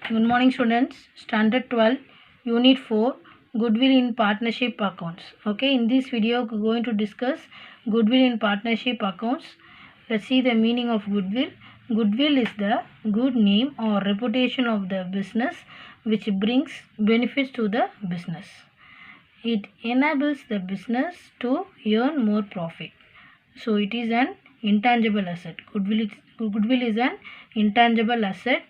Good morning, students. Standard 12, Unit 4, Goodwill in Partnership Accounts. Okay, in this video, we're going to discuss Goodwill in Partnership Accounts. Let's see the meaning of Goodwill. Goodwill is the good name or reputation of the business which brings benefits to the business. It enables the business to earn more profit. So, it is an intangible asset. Goodwill is an intangible asset.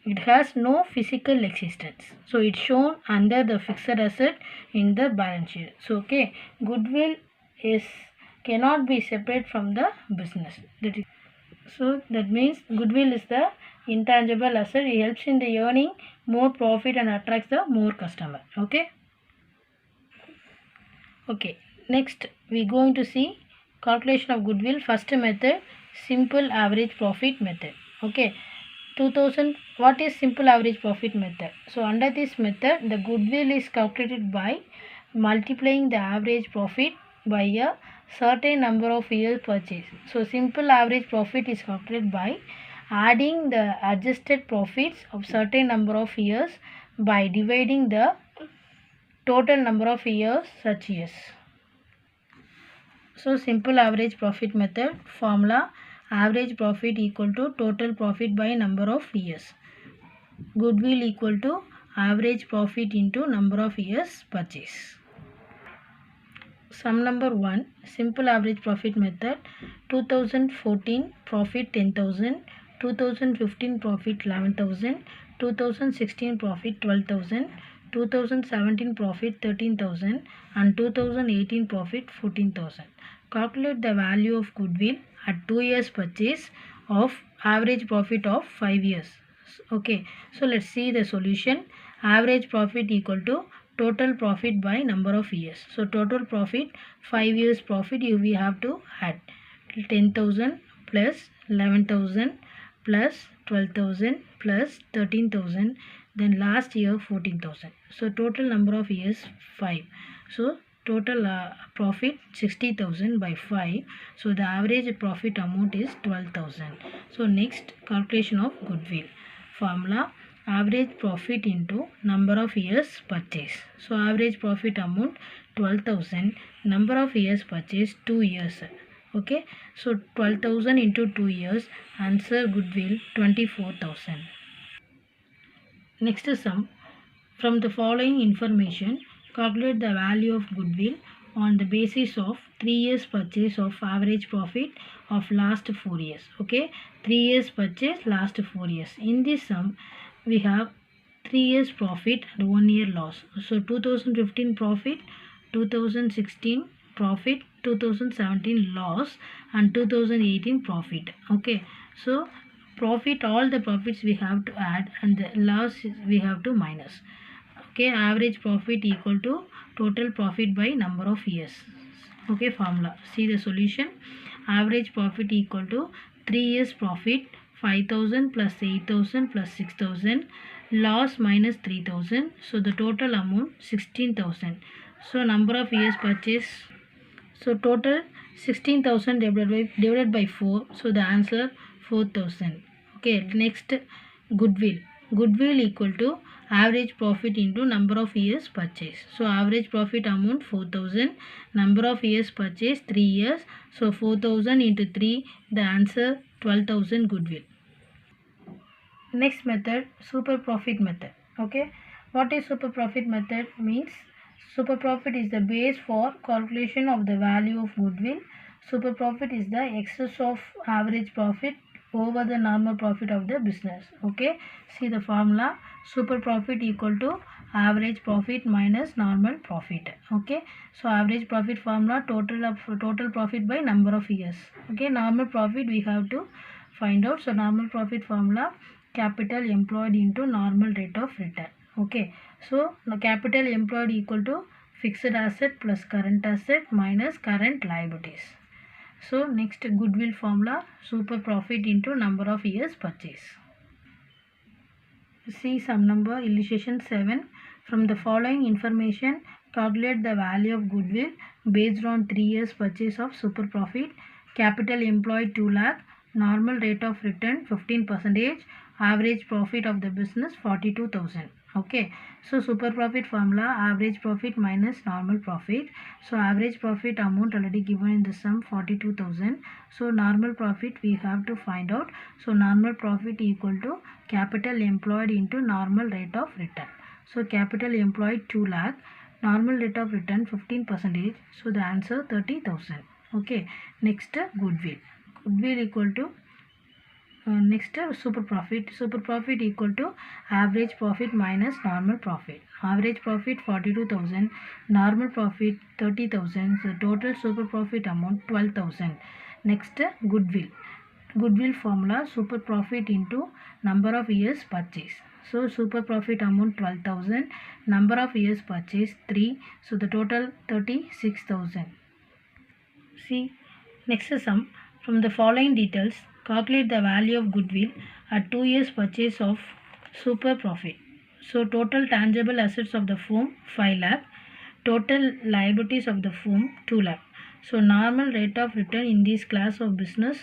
It has no physical existence. So, it's shown under the fixed asset in the balance sheet. So, okay, goodwill cannot be separate from the business. That means goodwill is the intangible asset. It helps in the earning more profit and attracts the more customer. Okay. Next we going to see calculation of goodwill. First method, simple average profit method. Okay. 2000, what is simple average profit method? So under this method, the goodwill is calculated by multiplying the average profit by a certain number of years purchase. So simple average profit is calculated by adding the adjusted profits of certain number of years by dividing the total number of years such years. So simple average profit method formula, average profit equal to total profit by number of years. Goodwill equal to average profit into number of years purchase. Sum number 1, simple average profit method. 2014 profit 10,000, 2015 profit 11,000, 2016 profit 12,000, 2017 profit 13,000 and 2018 profit 14,000. Calculate the value of goodwill at 2 years purchase of average profit of 5 years. Okay, so let's see the solution. Average profit equal to total profit by number of years. So total profit, 5 years profit, we have to add 10,000 plus 11,000 plus 12,000 plus 13,000, then last year 14,000. So total number of years 5. So total profit 60,000 by 5. So the average profit amount is 12,000. So next, calculation of goodwill. Formula, average profit into number of years purchase. So average profit amount 12,000, number of years purchase 2 years. Okay, so 12,000 into 2 years, answer goodwill 24,000. Next sum, from the following information, calculate the value of goodwill on the basis of 3 years purchase of average profit of last 4 years. Okay, 3 years purchase, last 4 years. In this sum, we have 3 years profit and 1 year loss. So 2015 profit, 2016 profit, 2017 loss and 2018 profit. Okay, so profit, all the profits we have to add and the loss we have to minus. Okay, average profit equal to total profit by number of years. Okay, formula, see the solution. Average profit equal to 3 years profit 5,000 plus 8,000 plus 6,000, loss minus 3,000. So the total amount 16,000. So number of years purchase, so total 16,000 divided by 4. So the answer 4,000. Okay, next, goodwill. Goodwill equal to average profit into number of years purchase. So average profit amount 4,000, number of years purchase 3 years. So 4,000 into 3, the answer 12,000 goodwill. Next method, super profit method. Okay, what is super profit method means? Super profit is the base for calculation of the value of goodwill. Super profit is the excess of average profit over the normal profit of the business. Okay, see the formula. Super profit equal to average profit minus normal profit. Okay, so average profit formula, total profit by number of years. Okay, normal profit we have to find out. So normal profit formula, capital employed into normal rate of return. Okay, so the capital employed equal to fixed asset plus current asset minus current liabilities. So next, goodwill formula, super profit into number of years purchase. See sum number, illustration 7. From the following information, calculate the value of goodwill based on 3 years purchase of super profit. Capital employed 2 lakh, normal rate of return 15%, average profit of the business 42,000. Okay, so super profit formula, average profit minus normal profit. So average profit amount already given in the sum 42,000. So normal profit we have to find out. So normal profit equal to capital employed into normal rate of return. So capital employed 2 lakh, normal rate of return 15%. So the answer 30,000. Okay, next goodwill. Goodwill equal to next super profit equal to average profit minus normal profit. Average profit 42,000, normal profit 30,000, so total super profit amount 12,000. Next goodwill formula, super profit into number of years purchase. So super profit amount 12,000, number of years purchase 3, so the total 36,000. See, next sum. From the following details, calculate the value of goodwill at 2 years purchase of super profit. So total tangible assets of the firm 5 lakh, total liabilities of the firm 2 lakh. So normal rate of return in this class of business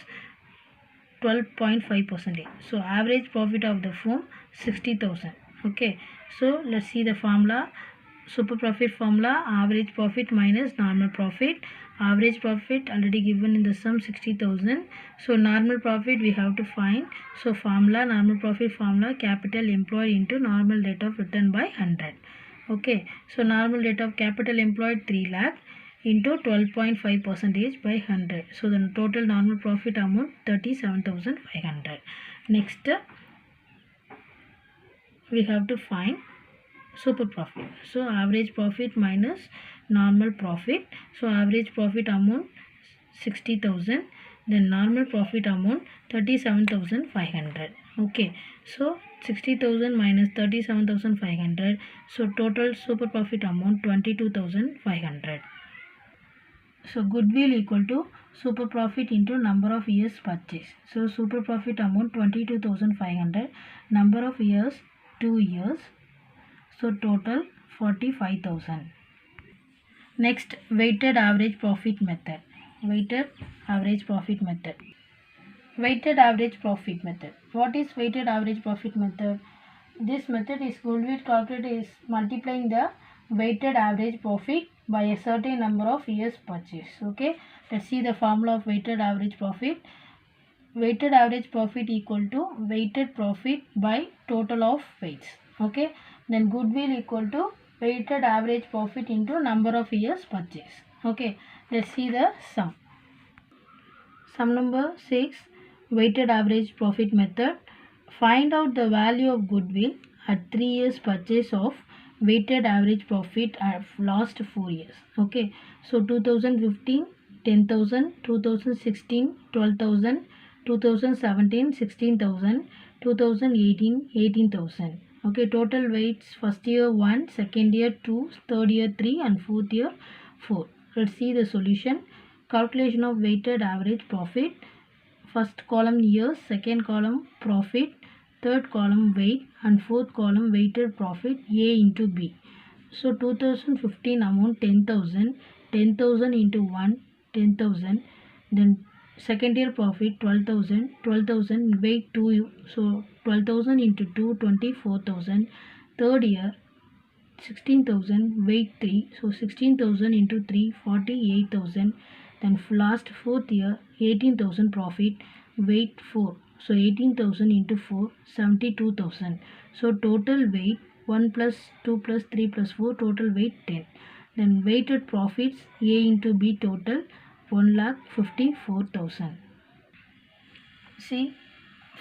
12.5%. So average profit of the firm 60,000. Okay, so let's see the formula. Super profit formula, average profit minus normal profit. Average profit already given in the sum 60,000. So normal profit we have to find. So formula, normal profit formula, capital employed into normal rate of return by 100. Okay, so normal rate of capital employed 3 lakh into 12.5% by 100. So the total normal profit amount 37,500. Next we have to find super profit. So average profit minus normal profit. So average profit amount 60,000, then normal profit amount 37,500. Okay, so 60,000 minus 37,500, so total super profit amount 22,500. So goodwill equal to super profit into number of years purchase. So super profit amount 22,500, number of years 2 years, so total 45,000. Next, weighted average profit method. Weighted average profit method. Weighted average profit method. What is weighted average profit method? This method is goodwill calculated is multiplying the weighted average profit by a certain number of years purchase. Okay, let's see the formula of weighted average profit. Weighted average profit equal to weighted profit by total of weights. Okay, then goodwill equal to weighted average profit into number of years purchase. Okay, let's see the sum. Sum number 6, weighted average profit method. Find out the value of goodwill at 3 years purchase of weighted average profit of last 4 years. Okay, so 2015 10,000, 2016 12,000, 2017 16,000, 2018 18,000. Okay, total weights first year 1, second year 2, third year 3 and fourth year 4. Let's see the solution. Calculation of weighted average profit. First column years, second column profit, third column weight and fourth column weighted profit A into B. So 2015 amount 10,000, 10,000 into 1, 10,000, then second year profit 12,000, 12,000 weight 2, so 12,000 into 2, 24,000, third year 16,000 weight 3, so 16,000 into 3, 48,000, then last fourth year 18,000 profit weight 4, so 18,000 into 4, 72,000. So total weight 1 plus 2 plus 3 plus 4, total weight 10. Then weighted profits A into B total 1,54,000. See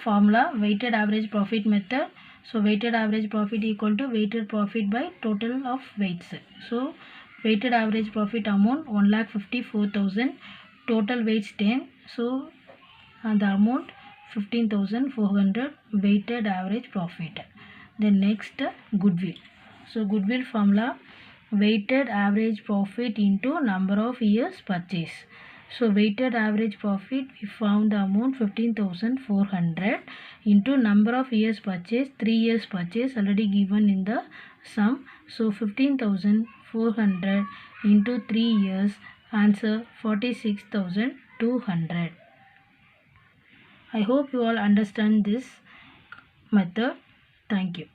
formula, weighted average profit method. So weighted average profit equal to weighted profit by total of weights. So weighted average profit amount 1,54,000, total weights 10, so the amount 15,400 weighted average profit. Then next goodwill. So goodwill formula, weighted average profit into number of years purchase. So weighted average profit we found the amount 15,400 into number of years purchase, 3 years purchase already given in the sum. So 15,400 into 3 years, answer 46,200. I hope you all understand this method. Thank you.